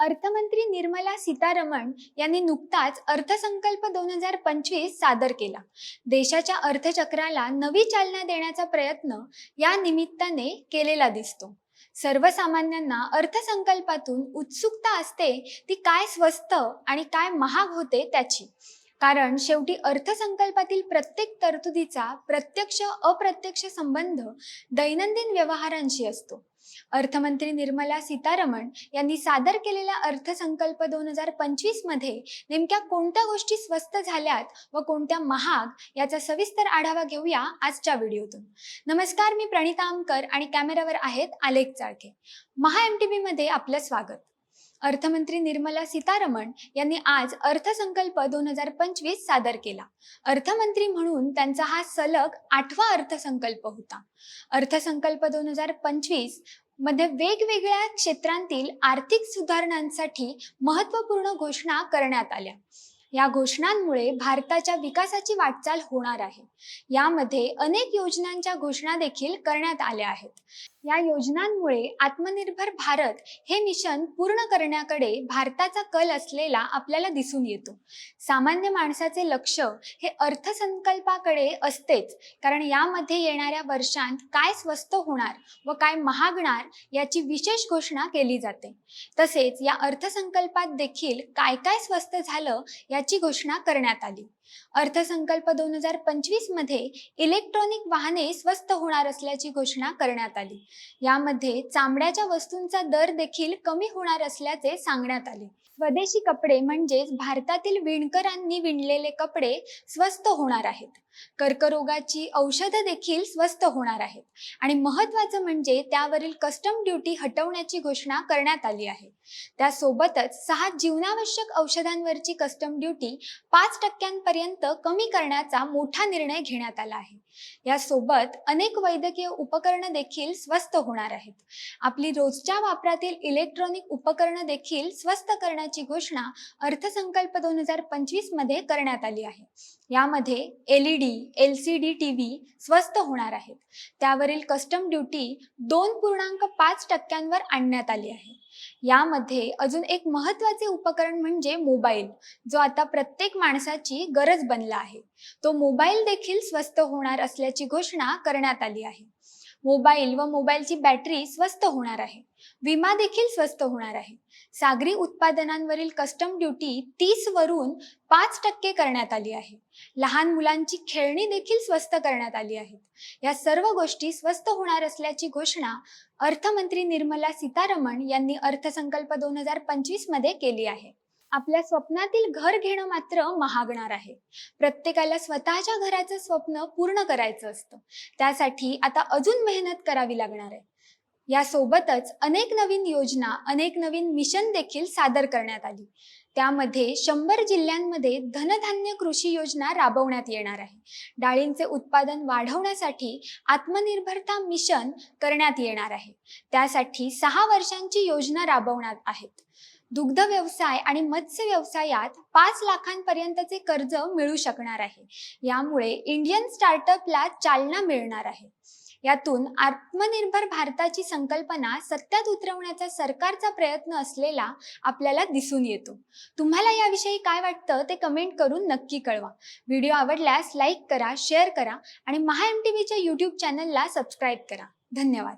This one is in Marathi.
अर्थमंत्री निर्मला सीतारमण यांनी नुकताच अर्थसंकल्प 2025 सादर केला। देशाच्या अर्थचक्राला नवी चालना देण्याचा प्रयत्न या निमित्ताने केलेला दिसतो। सर्वसामान्यांना अर्थसंकल्पातून उत्सुकता असते ती काय स्वस्त आणि काय महाग होते त्याची। कारण शेवटी अर्थसंकल्पातील प्रत्येक तरतुदीचा प्रत्यक्ष अप्रत्यक्ष संबंध दैनंदिन व्यवहारांशी असतो। अर्थमंत्री निर्मला सीतारमण यांनी सादर केलेला अर्थसंकल्प 2025 मध्ये नेमक्या कोणत्या गोष्टी स्वस्त झाल्यात व कोणत्या महाग याचा सविस्तर आढावा घेऊया आजच्या व्हिडिओतून। नमस्कार, मी प्रणिता आमकर आणि कॅमेरावर आहेत आलेख चाळके। महा MTV मध्ये आपलं स्वागत। अर्थमंत्री निर्मला सीतारमण यांनी आज अर्थसंकल्प 2025 सादर केला। अर्थमंत्री म्हणून त्यांचा हा सलग 8वा अर्थसंकल्प होता। अर्थसंकल्प 2025 मध्ये वेगवेगळ्या क्षेत्रांतील आर्थिक सुधारणांसाठी महत्त्वपूर्ण घोषणा करण्यात आल्या। या घोषणांमुळे भारताच्या विकासाची वाटचाल होणार आहे। यामध्ये अनेक योजनांच्या घोषणा देखील करण्यात आल्या आहेत। या योजनांमुळे आत्मनिर्भर भारत हे मिशन पूर्ण करण्याकडे भारताचा कल असलेला आपल्याला दिसून येतो। सामान्य माणसाचे लक्ष हे अर्थसंकल्पाकडे असतेच, कारण यामध्ये येणाऱ्या वर्षांत काय स्वस्त होणार व काय महागणार याची विशेष घोषणा केली जाते। तसेच या अर्थसंकल्पात देखील काय काय स्वस्त झालं याची घोषणा करण्यात आली। अर्थसंकल्प 2025 मध्ये इलेक्ट्रॉनिक वाहने स्वस्त होणार असल्याची घोषणा करण्यात आली। यामध्ये चामड्याच्या वस्तूंचा दर देखील कमी होणार असल्याचे सांगण्यात आले। स्वदेशी कपडे म्हणजेच भारतातील विणकरांनी विणलेले कपडे स्वस्त होणार आहेत। कर्करोगाची औषधे देखील स्वस्त होणार आहेत आणि महत्त्वाचं म्हणजे त्यावरील कस्टम ड्युटी हटवण्याची घोषणा करण्यात आली आहे। त्यासोबतच 6 जीवनावश्यक औषधांवरची कस्टम ड्युटी 5% कमी करण्याचा मोठा निर्णय घेण्यात आला आहे। यासोबत अनेक वैद्यकीय उपकरणे देखील स्वस्त होणार आहेत। आपली रोजच्या वापरातील इलेक्ट्रॉनिक उपकरणे देखील स्वस्त करण्याची घोषणा अर्थसंकल्प 2025 मध्ये करण्यात आली आहे। यामध्ये LED, LCD TV स्वस्त होणार आहेत। त्यावरील कस्टम ड्युटी 2.5% आणण्यात आली आहे। यामध्ये अजून एक महत्त्वाचे उपकरण म्हणजे मोबाईल, जो आता प्रत्येक माणसाची गरज बनला आहे। तो मोबाईल देखील स्वस्त होणार असल्याची घोषणा करण्यात आली आहे। मोबाईल व मोबाईलची बॅटरी स्वस्त होणार आहे। विमा देखील स्वस्त होणार आहे। सागरी उत्पादनांवरील कस्टम ड्युटी 30 वरून 5% करण्यात आली आहे। लहान मुलांची खेळणी देखील स्वस्त करण्यात आली आहेत। या सर्व गोष्टी स्वस्त होणार असल्याची घोषणा अर्थमंत्री निर्मला सीतारमण यांनी अर्थसंकल्प 2025 मध्ये केली आहे। आपल्या स्वप्नातील घर घेणं मात्र महागणार आहे। प्रत्येकाला स्वतःच्या घराचं स्वप्न पूर्ण करायचं असतं। त्यासाठी आता अजून मेहनत करावी लागणार आहे। यासोबतच अनेक नवीन योजना, अनेक नवीन मिशन देखील सादर करण्यात आली। त्यामध्ये 100 जिल्ह्यांमध्ये धनधान्य कृषी योजना राबवण्यात येणार आहे। डाळींचे उत्पादन वाढवण्यासाठी आत्मनिर्भरता मिशन करण्यात येणार आहे। त्यासाठी 6 वर्षांची योजना राबवण्यात आहेत। दुग्ध व्यवसाय आणि मत्स्य व्यवसायात 5 लाखांपर्यंतचे कर्ज मिळू शकणार आहे। यामुळे इंडियन स्टार्टअपला चालना मिळणार आहे। यातून आत्मनिर्भर भारताची संकल्पना सत्यात उतरवण्याचा सरकारचा प्रयत्न असलेला आपल्याला दिसून येतो। तुम्हाला याविषयी काय वाटतं ते कमेंट करून नक्की कळवा। व्हिडिओ आवडल्यास लाईक करा, शेअर करा आणि महा MTVच्या YouTube चॅनलला सबस्क्राईब करा। धन्यवाद।